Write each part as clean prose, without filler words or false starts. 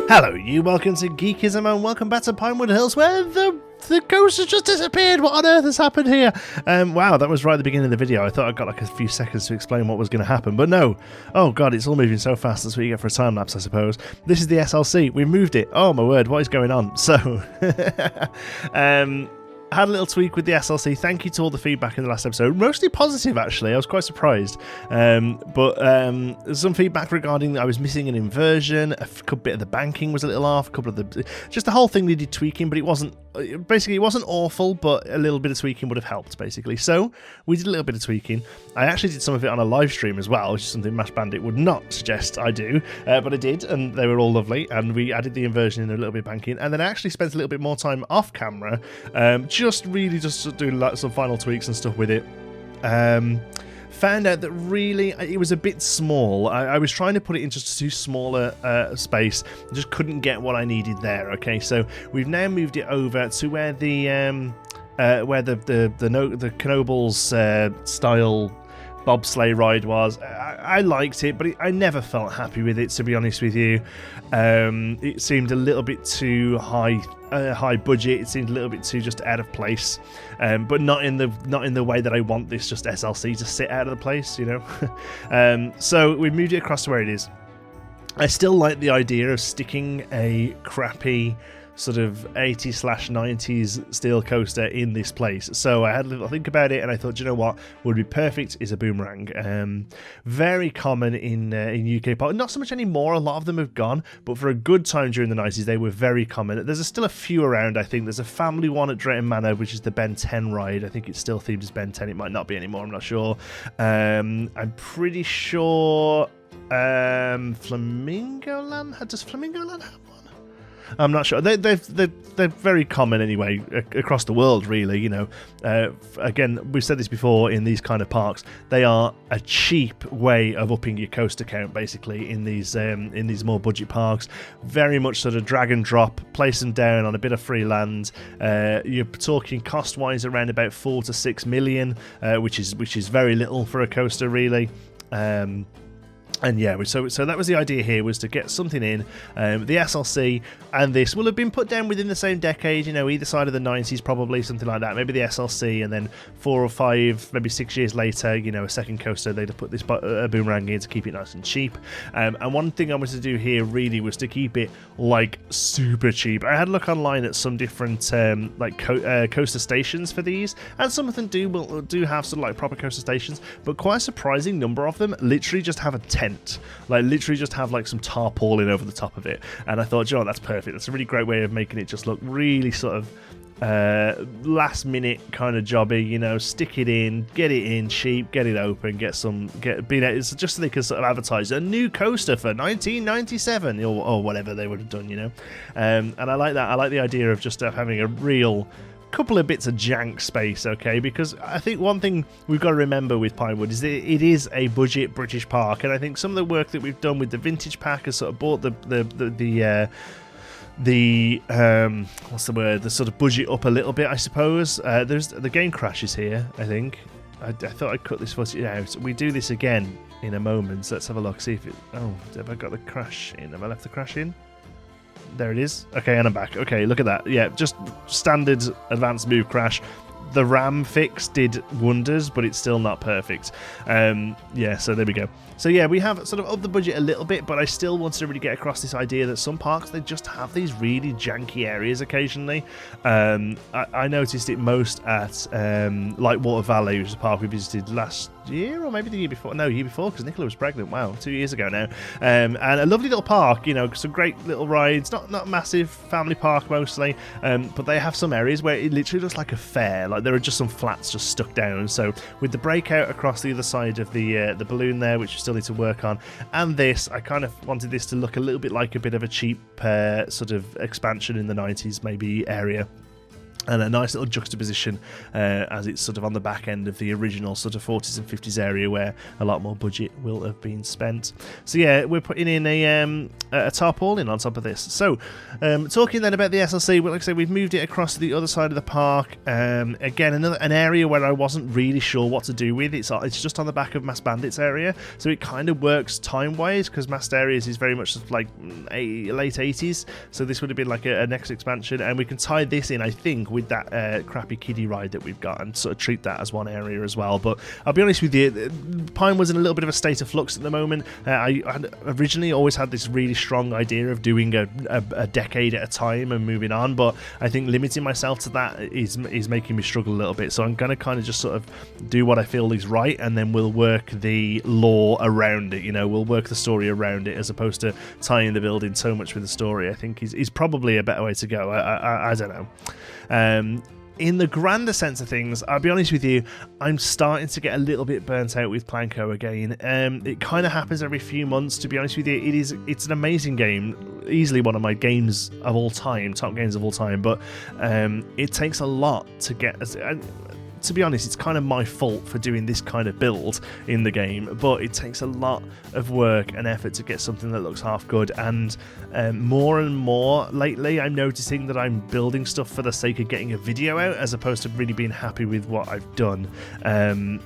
Hello, you. Welcome to Geekism and welcome back to Pinewood Hills, where the ghost has just disappeared. What on earth has happened here? Wow, that was right at the beginning of the video. I thought I got like a few seconds to explain what was going to happen, but no. Oh god, it's all moving so fast. That's what you get for a time lapse, I suppose. This is the SLC. We moved it. Oh my word, what is going on? So, had a little tweak with the SLC. Thank you to all the feedback in the last episode. Mostly positive, actually. I was quite surprised. But some feedback regarding I was missing an inversion. A bit of the banking was a little off. A couple of the... Just the whole thing needed tweaking, but it wasn't... Basically, it wasn't awful, but a little bit of tweaking would have helped, basically. So, we did a little bit of tweaking. I actually did some of it on a live stream as well, which is something Mash Bandit would not suggest I do. But I did, and they were all lovely. And we added the inversion in a little bit of banking. And then I actually spent a little bit more time off camera, just doing like some final tweaks and stuff with it. Found out that really it was a bit small. I was trying to put it in just too smaller space. Just couldn't get what I needed there. Okay, so we've now moved it over to where the Knoebels style bobsleigh ride was. I liked it, but I never felt happy with it, to be honest with you. It seemed a little bit too high budget. It seemed a little bit too just out of place, but not in the way that I want this just SLC to sit out of the place, you know. So we moved it across to where it is. I still like the idea of sticking a crappy sort of 80s/90s steel coaster in this place. So I had a little think about it, and I thought, you know what would be perfect is a boomerang. Very common in UK park, not so much anymore. A lot of them have gone, but for a good time during the 90s, they were very common. There's still a few around. I think there's a family one at Drayton Manor, which is the Ben 10 ride. I think it's still themed as Ben 10. It might not be anymore. I'm not sure. I'm pretty sure Flamingo Land. Does Flamingo Land have one? I'm not sure. They're very common anyway across the world, really. You know, again, we've said this before in these kind of parks. They are a cheap way of upping your coaster count, basically, in these more budget parks. Very much sort of drag and drop, place them down on a bit of free land. You're talking cost-wise around about 4 to 6 million, which is very little for a coaster, really. And yeah, so that was the idea here, was to get something in. The SLC and this will have been put down within the same decade, you know, either side of the 90s, probably, something like that. Maybe the SLC, and then 4 or 5, maybe 6 years later, you know, a second coaster, they'd have put this boomerang in to keep it nice and cheap. And one thing I wanted to do here really was to keep it like super cheap. I had a look online at some different coaster stations for these, and some of them do have sort of like proper coaster stations, but quite a surprising number of them literally just have a tent. Like literally just have like some tarpaulin over the top of it. And I thought, you know, that's perfect. That's a really great way of making it just look really sort of last minute kind of jobby, you know. Stick it in, get it in cheap, get it open, it's just so they can sort of advertise a new coaster for 1997 or whatever they would have done, you know. And I like that. I like the idea of just having a real couple of bits of jank space, okay, because I think one thing we've got to remember with Pinewood is that it is a budget British park, and I think some of the work that we've done with the vintage pack has sort of brought the what's the word, the sort of budget up a little bit, I suppose. There's the game crashes here. I think I thought I'd cut this footage out. We do this again in a moment, so let's have a look, see if it... Oh, have I got the crash in? Have I left the crash in? There it is. Okay, and I'm back. Okay, look at that. Yeah, just standard advanced move crash. The RAM fix did wonders, but it's still not perfect. Yeah, so there we go. So yeah, we have sort of upped the budget a little bit, but I still wanted to really get across this idea that some parks, they just have these really janky areas occasionally. I noticed it most at Lightwater Valley, which is a park we visited last year, or maybe the year before. No, year before, because Nicola was pregnant. Wow, 2 years ago now. And a lovely little park, you know, some great little rides. Not massive, family park mostly, but they have some areas where it literally looks like a fair. Like there are just some flats just stuck down. So with the breakout across the other side of the balloon there, which you still need to work on, and this, I kind of wanted this to look a little bit like a bit of a cheap sort of expansion in the 90s maybe area. and a nice little juxtaposition as it's sort of on the back end of the original sort of 40s and 50s area where a lot more budget will have been spent. So yeah, we're putting in a tarpaulin on top of this. So talking then about the SLC, well, like I say, we've moved it across to the other side of the park. Again, an area where I wasn't really sure what to do with. It's just on the back of Mass Bandits area, so it kind of works time-wise because Mass Areas is very much sort of like late 80s, so this would have been like a next expansion, and we can tie this in, I think, with that crappy kiddie ride that we've got and sort of treat that as one area as well. But I'll be honest with you, Pinewood's in a little bit of a state of flux at the moment. I originally always had this really strong idea of doing a decade at a time and moving on, but I think limiting myself to that is making me struggle a little bit. So I'm going to kind of just sort of do what I feel is right, and then we'll work the lore around it. You know, we'll work the story around it as opposed to tying the building so much with the story. I think is probably a better way to go. I don't know. In the grander sense of things, I'll be honest with you, I'm starting to get a little bit burnt out with Planco again. It kind of happens every few months, to be honest with you. It's an amazing game, easily one of my games of all time, top games of all time, but it takes a lot to get... To be honest, it's kind of my fault for doing this kind of build in the game, but it takes a lot of work and effort to get something that looks half good, and more and more lately I'm noticing that I'm building stuff for the sake of getting a video out as opposed to really being happy with what I've done. And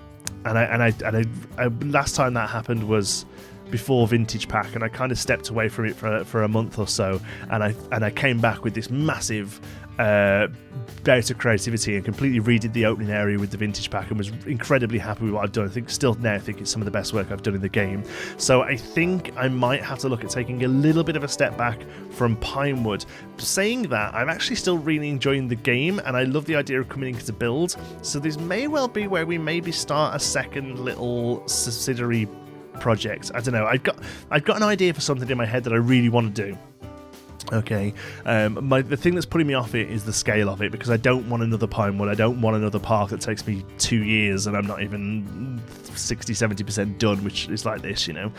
last time that happened was before Vintage Pack, and I kind of stepped away from it for a month or so, and I came back with this massive bout of creativity and completely redid the opening area with the Vintage Pack and was incredibly happy with what I've done. I think it's some of the best work I've done in the game. So I think I might have to look at taking a little bit of a step back from Pinewood. Saying that, I'm actually still really enjoying the game, and I love the idea of coming in to build. So this may well be where we maybe start a second little subsidiary project. I don't know. I've got an idea for something in my head that I really want to do. Okay, the thing that's putting me off it is the scale of it, because I don't want another Pinewood. I don't want another park that takes me 2 years and I'm not even 60-70% done, which is like this, you know.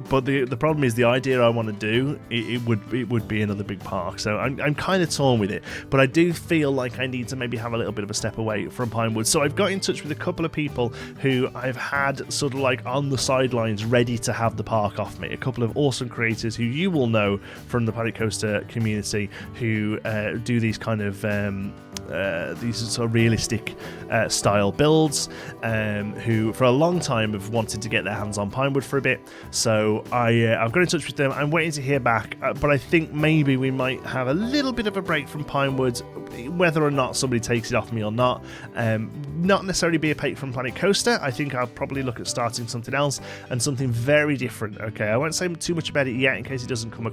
But the problem is the idea I want to do, it would be another big park. So I'm kind of torn with it, but I do feel like I need to maybe have a little bit of a step away from Pinewood. So I've got in touch with a couple of people who I've had sort of like on the sidelines ready to have the park off me. A couple of awesome creators who you will know from the RollerCoaster community who do these kind of these sort of realistic style builds, who for a long time have wanted to get their hands on Pinewood for a bit. So I've got in touch with them. I'm waiting to hear back, but I think maybe we might have a little bit of a break from Pinewood, whether or not somebody takes it off me or not. Not necessarily be a page from Planet Coaster. I think I'll probably look at starting something else and something very different. Okay, I won't say too much about it yet in case it doesn't come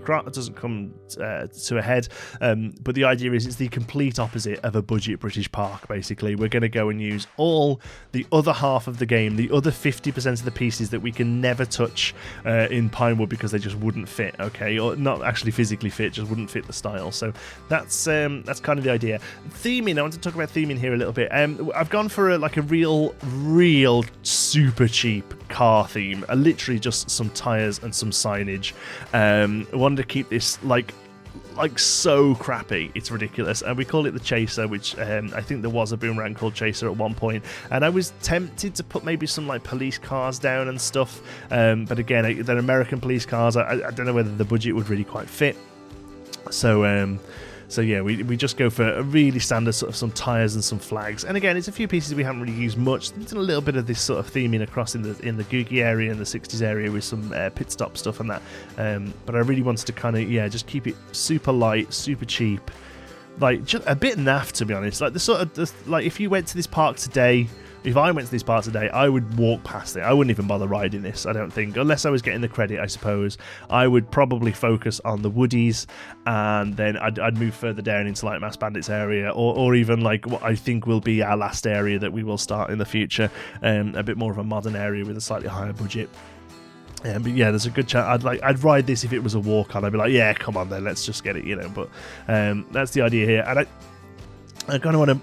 to a head. But the idea is it's the complete opposite of a budget British park. Basically, we're going to go and use all the other half of the game, the other 50% of the pieces that we can never touch in Pinewood because they just wouldn't fit. Okay, or not actually physically fit, just wouldn't fit the style. So that's kind of the idea. Theming. I want to talk about theming here a little bit. I've gone for a real super cheap car theme. Literally just some tires and some signage. I wanted to keep this like so crappy, it's ridiculous. And we call it the Chaser, which I think there was a boomerang called Chaser at one point, and I was tempted to put maybe some like police cars down and stuff, but again, they're American police cars. I don't know whether the budget would really quite fit. So yeah, we just go for a really standard sort of some tyres and some flags. And again, it's a few pieces we haven't really used much. There's a little bit of this sort of theming across in the Googie area and the 60s area with some pit stop stuff and that. But I really wanted to kind of, just keep it super light, super cheap. Like, just a bit naff, to be honest. Like, if you went to this park today... If I went to this park today, I would walk past it. I wouldn't even bother riding this, I don't think. Unless I was getting the credit, I suppose. I would probably focus on the woodies, and then I'd move further down into like Mass Bandits area, or even like what I think will be our last area that we will start in the future. A bit more of a modern area with a slightly higher budget. But yeah, there's a good chance I'd ride this if it was a walk on. I'd be like, yeah, come on then, let's just get it, But that's the idea here, and I kind of want to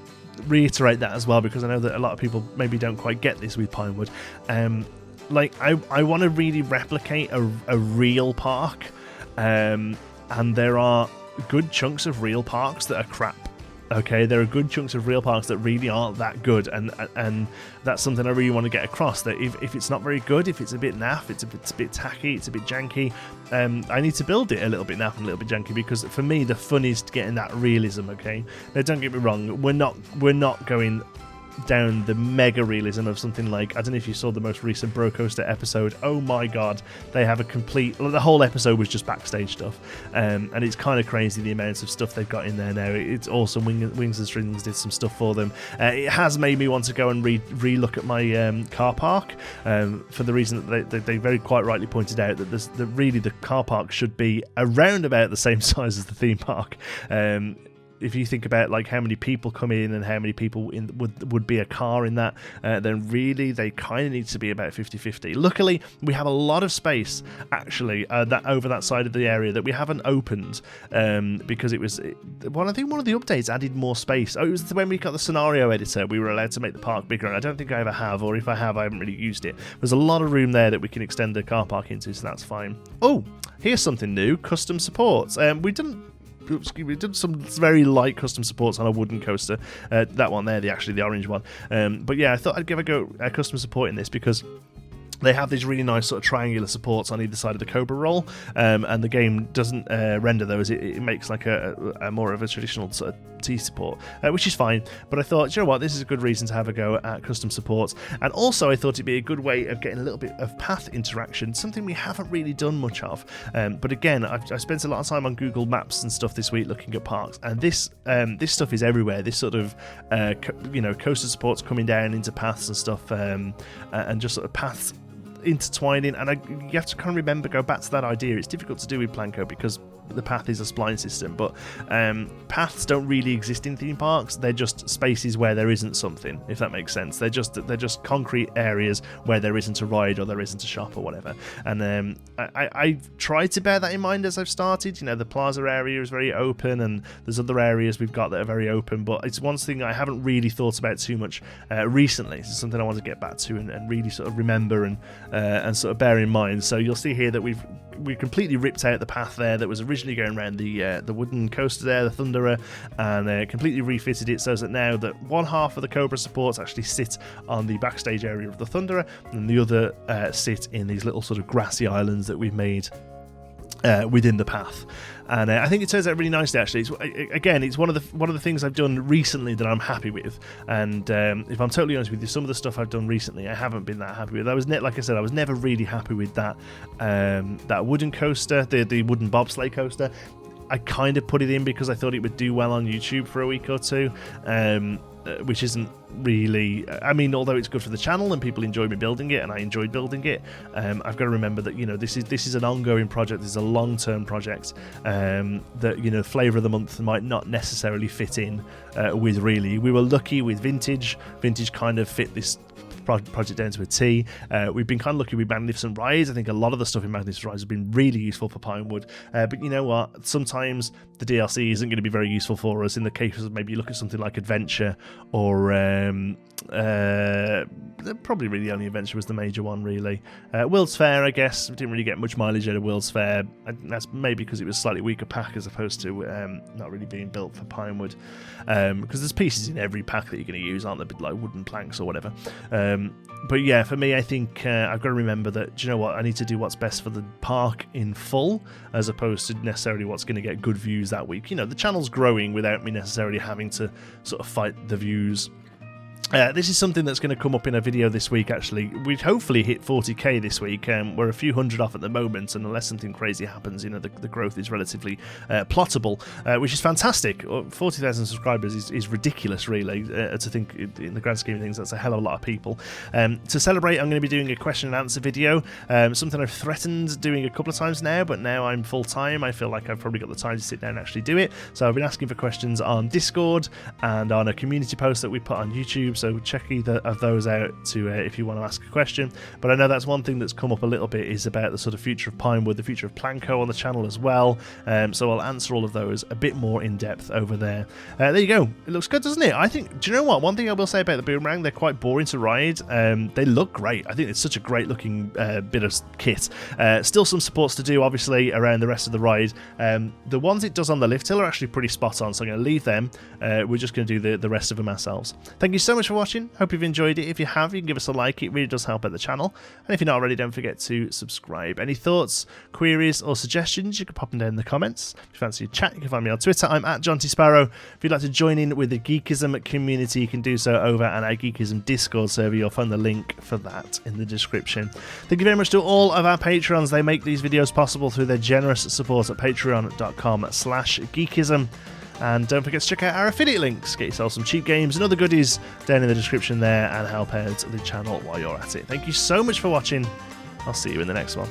reiterate that as well, because I know that a lot of people maybe don't quite get this with Pinewood. I want to really replicate a real park, and there are good chunks of real parks that are crap Okay, there are good chunks of real parks that really aren't that good, and that's something I really want to get across, that if it's not very good, if it's a bit naff, it's a bit tacky, it's a bit janky, I need to build it a little bit naff and a little bit janky, because for me the fun is getting that realism. Okay, now don't get me wrong, we're not going down the mega realism of something like, I don't know if you saw the most recent RollerCoaster episode. Oh my god, they have the whole episode was just backstage stuff, and it's kind of crazy the amounts of stuff they've got in there now. It's awesome. Wings and Strings did some stuff for them. It has made me want to go and re-look at my car park, for the reason that they very quite rightly pointed out that really the car park should be around about the same size as the theme park. If you think about like how many people come in and how many people would be a car in that, then really they kind of need to be about 50-50. Luckily, we have a lot of space actually that over that side of the area that we haven't opened, because I think one of the updates added more space. Oh, it was when we got the scenario editor, we were allowed to make the park bigger, and I don't think I ever have, or if I have, I haven't really used it. There's a lot of room there that we can extend the car park into, so that's fine. Oh, here's something new: custom supports. We did some very light custom supports on a wooden coaster. That one there, the orange one. But yeah, I thought I'd give a go at custom support in this, because they have these really nice sort of triangular supports on either side of the Cobra roll, and the game doesn't render those. It makes like a more of a traditional sort of T support, which is fine. But I thought, you know what, this is a good reason to have a go at custom supports. And also I thought it'd be a good way of getting a little bit of path interaction, something we haven't really done much of. But again, I spent a lot of time on Google Maps and stuff this week looking at parks, and this stuff is everywhere. This sort of coaster supports coming down into paths and stuff, and just sort of paths intertwining, and you have to kind of remember, go back to that idea. It's difficult to do with Planco because the path is a spline system, but paths don't really exist in theme parks. They're just spaces where there isn't something, if that makes sense. They're just concrete areas where there isn't a ride or there isn't a shop or whatever. And I've tried to bear that in mind as I've started. You know, the plaza area is very open, and there's other areas we've got that are very open, but it's one thing I haven't really thought about too much recently. It's something I want to get back to and really sort of remember and sort of bear in mind. So you'll see here that we completely ripped out the path there that was originally going around the wooden coaster there, the Thunderer, and completely refitted it so that now that one half of the Cobra supports actually sit on the backstage area of the Thunderer, and the other sit in these little sort of grassy islands that we've made within the path. And I think it turns out really nicely. Actually, it's one of the things I've done recently that I'm happy with. And if I'm totally honest with you, some of the stuff I've done recently, I haven't been that happy with. Like I said, I was never really happy with that wooden coaster, the wooden bobsleigh coaster. I kind of put it in because I thought it would do well on YouTube for a week or two, which isn't really, I mean, although it's good for the channel and people enjoy me building it and I enjoyed building it, I've got to remember that, you know, this is an ongoing project. This is a long-term project, that, you know, flavour of the month might not necessarily fit in with. Really, we were lucky with Vintage kind of fit this project down to a T. We've been kind of lucky with Magnificent Rise. I think a lot of the stuff in Magnificent Rise has been really useful for Pinewood, but you know what, sometimes the DLC isn't going to be very useful for us. In the case of maybe you look at something like Adventure, or probably really only Adventure was the major one really. World's Fair, I guess, we didn't really get much mileage out of World's Fair. That's maybe because it was a slightly weaker pack as opposed to not really being built for Pinewood, because there's pieces in every pack that you're going to use, aren't there, like wooden planks or whatever. But yeah, for me, I think I've got to remember that, do you know what, I need to do what's best for the park in full, as opposed to necessarily what's going to get good views that week. You know, the channel's growing without me necessarily having to sort of fight the views. This is something that's going to come up in a video this week, actually. We'd hopefully hit 40k this week. We're a few hundred off at the moment, and unless something crazy happens, you know, the growth is relatively plottable, which is fantastic. 40,000 subscribers is ridiculous, really, to think in the grand scheme of things. That's a hell of a lot of people. To celebrate, I'm going to be doing a question and answer video, something I've threatened doing a couple of times now, but now I'm full-time. I feel like I've probably got the time to sit down and actually do it. So I've been asking for questions on Discord and on a community post that we put on YouTube. so check either of those out to if you want to ask a question. But I know that's one thing that's come up a little bit, is about the sort of future of Pinewood, the future of Planco on the channel as well. So I'll answer all of those a bit more in depth over there. There you go. It looks good, doesn't it? I think, do you know what? One thing I will say about the Boomerang, they're quite boring to ride. They look great. I think it's such a great looking bit of kit. Still some supports to do, obviously, around the rest of the ride. The ones it does on the lift hill are actually pretty spot on, so I'm going to leave them. We're just going to do the rest of them ourselves. Thank you so much for watching. Hope you've enjoyed it. If you have, you can give us a like. It really does help out the channel. And if you're not already, don't forget to subscribe. Any thoughts, queries, or suggestions, you can pop them down in the comments. If you fancy a chat, you can find me on Twitter. I'm at John T. Sparrow. If you'd like to join in with the Geekism community, you can do so over at our Geekism Discord server. You'll find the link for that in the description. Thank you very much to all of our patrons. They make these videos possible through their generous support at patreon.com/geekism. And don't forget to check out our affiliate links. Get yourself some cheap games and other goodies down in the description there, and help out the channel while you're at it. Thank you so much for watching. I'll see you in the next one.